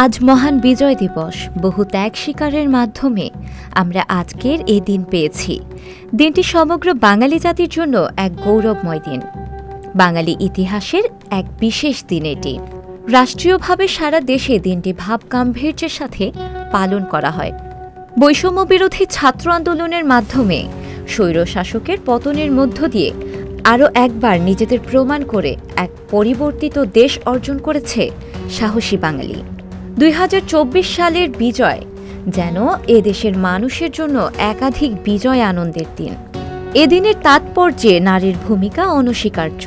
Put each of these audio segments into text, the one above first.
আজ মহান বিজয় দিবস। বহু ত্যাগ স্বীকারের মাধ্যমে আমরা আজকের এই দিন পেয়েছি। দিনটি সমগ্র বাঙালি জাতির জন্য এক গৌরবময় দিন। বাঙালি ইতিহাসের এক বিশেষ দিন এটি। রাষ্ট্রীয়ভাবে সারা দেশে দিনটি ভাবগাম্ভীর্যের সাথে পালন করা হয়। বৈষম্য বিরোধী ছাত্র আন্দোলনের মাধ্যমে স্বৈরশাসকের পতনের মধ্য দিয়ে আরও একবার নিজেদের প্রমাণ করে এক পরিবর্তিত দেশ অর্জন করেছে সাহসী বাঙালি। 2024 সালের বিজয় যেন এদেশের মানুষের জন্য একাধিক বিজয় আনন্দের দিন। এদিনের তাৎপর্যে নারীর ভূমিকা অনস্বীকার্য।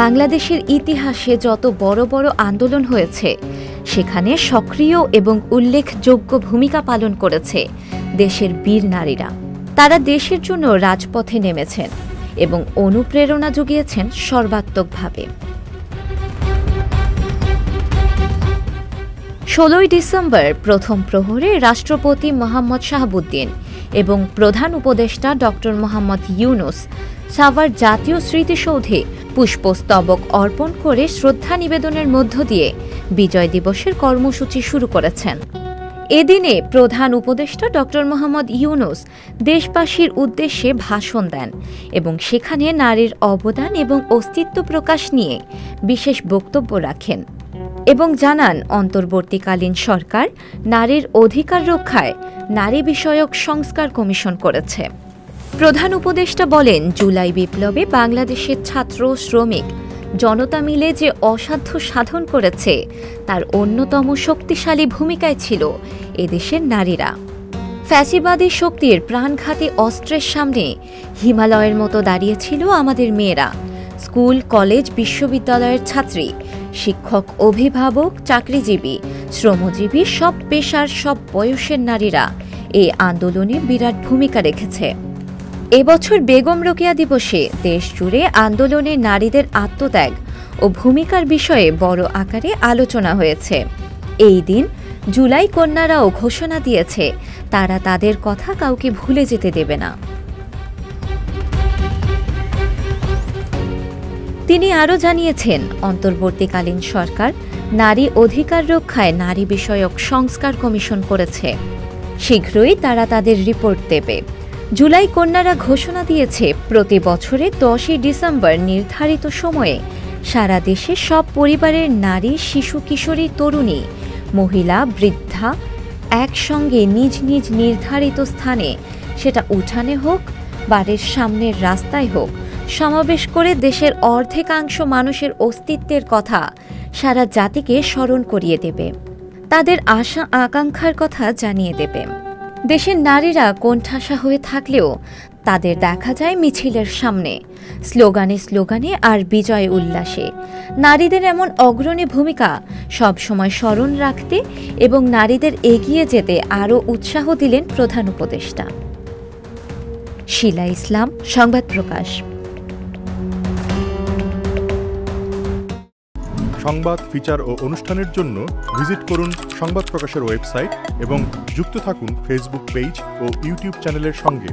বাংলাদেশের ইতিহাসে যত বড় বড় আন্দোলন হয়েছে সেখানে সক্রিয় এবং উল্লেখযোগ্য ভূমিকা পালন করেছে দেশের বীর নারীরা। তারা দেশের জন্য রাজপথে নেমেছেন এবং অনুপ্রেরণা জুগিয়েছেন সর্বাত্মকভাবে। 16 ডিসেম্বর প্রথম প্রহরে রাষ্ট্রপতি মোহাম্মদ শাহাবুদ্দিন এবং প্রধান উপদেষ্টা ডক্টর মোহাম্মদ ইউনুস সাভার জাতীয় স্মৃতিসৌধে পুষ্পস্তবক অর্পণ করে শ্রদ্ধা নিবেদনের মধ্য দিয়ে বিজয় দিবসের কর্মসূচি শুরু করেছেন। এদিনে প্রধান উপদেষ্টা ডক্টর মোহাম্মদ ইউনুস দেশবাসীর উদ্দেশ্যে ভাষণ দেন এবং সেখানে নারীর অবদান এবং অস্তিত্ব প্রকাশ নিয়ে বিশেষ বক্তব্য রাখেন এবং জানান অন্তর্বর্তীকালীন সরকার নারীর অধিকার রক্ষায় নারী বিষয়ক সংস্কার কমিশন করেছে। প্রধান উপদেষ্টা বলেন, জুলাই বিপ্লবে বাংলাদেশের ছাত্র, শ্রমিক, জনতা মিলে যে অসাধ্য সাধন করেছে তার অন্যতম শক্তিশালী ভূমিকায় ছিল এদেশের নারীরা। ফ্যাসিবাদী শক্তির প্রাণঘাতী অস্ত্রের সামনে হিমালয়ের মতো দাঁড়িয়েছিল আমাদের মেয়েরা। স্কুল, কলেজ, বিশ্ববিদ্যালয়ের ছাত্রী, শিক্ষক, অভিভাবক, চাকরিজীবী, শ্রমজীবী, সব পেশার, সব বয়সের নারীরা এই আন্দোলনে বিরাট ভূমিকা রেখেছে। এবছর বেগম রোকেয়া দিবসে দেশজুড়ে আন্দোলনে নারীদের আত্মত্যাগ ও ভূমিকার বিষয়ে বড় আকারে আলোচনা হয়েছে। এই দিন জুলাই কন্যারাও ঘোষণা দিয়েছে তারা তাদের কথা কাউকে ভুলে যেতে দেবে না। তিনি আরও জানিয়েছেন, অন্তর্বর্তীকালীন সরকার নারী অধিকার রক্ষায় নারী বিষয়ক সংস্কার কমিশন করেছে। শীঘ্রই তারা তাদের রিপোর্ট দেবে। জুলাই কন্যারা ঘোষণা দিয়েছে প্রতি বছরে 10 ডিসেম্বর নির্ধারিত সময়ে সারা দেশে সব পরিবারের নারী, শিশু, কিশোরী, তরুণী, মহিলা, বৃদ্ধা একসঙ্গে নিজ নিজ নির্ধারিত স্থানে, সেটা উঠানে হোক, বাড়ির সামনের রাস্তায় হোক, সমাবেশ করে দেশের অর্ধেকাংশ মানুষের অস্তিত্বের কথা সারা জাতিকে স্মরণ করিয়ে দেবে, তাদের আশা আকাঙ্ক্ষার কথা জানিয়ে দেবে। দেশের নারীরা কোণঠাসা হয়ে থাকলেও তাদের দেখা যায় মিছিলের সামনে, স্লোগানে স্লোগানে আর বিজয় উল্লাসে। নারীদের এমন অগ্রণী ভূমিকা সবসময় স্মরণ রাখতে এবং নারীদের এগিয়ে যেতে আরও উৎসাহ দিলেন প্রধান উপদেষ্টা। শিলা ইসলাম, সংবাদ প্রকাশ। সংবাদ, ফিচার ও অনুষ্ঠানের জন্য ভিজিট করুন সংবাদ প্রকাশের ওয়েবসাইট এবং যুক্ত থাকুন ফেসবুক পেজ ও ইউটিউব চ্যানেলের সঙ্গে।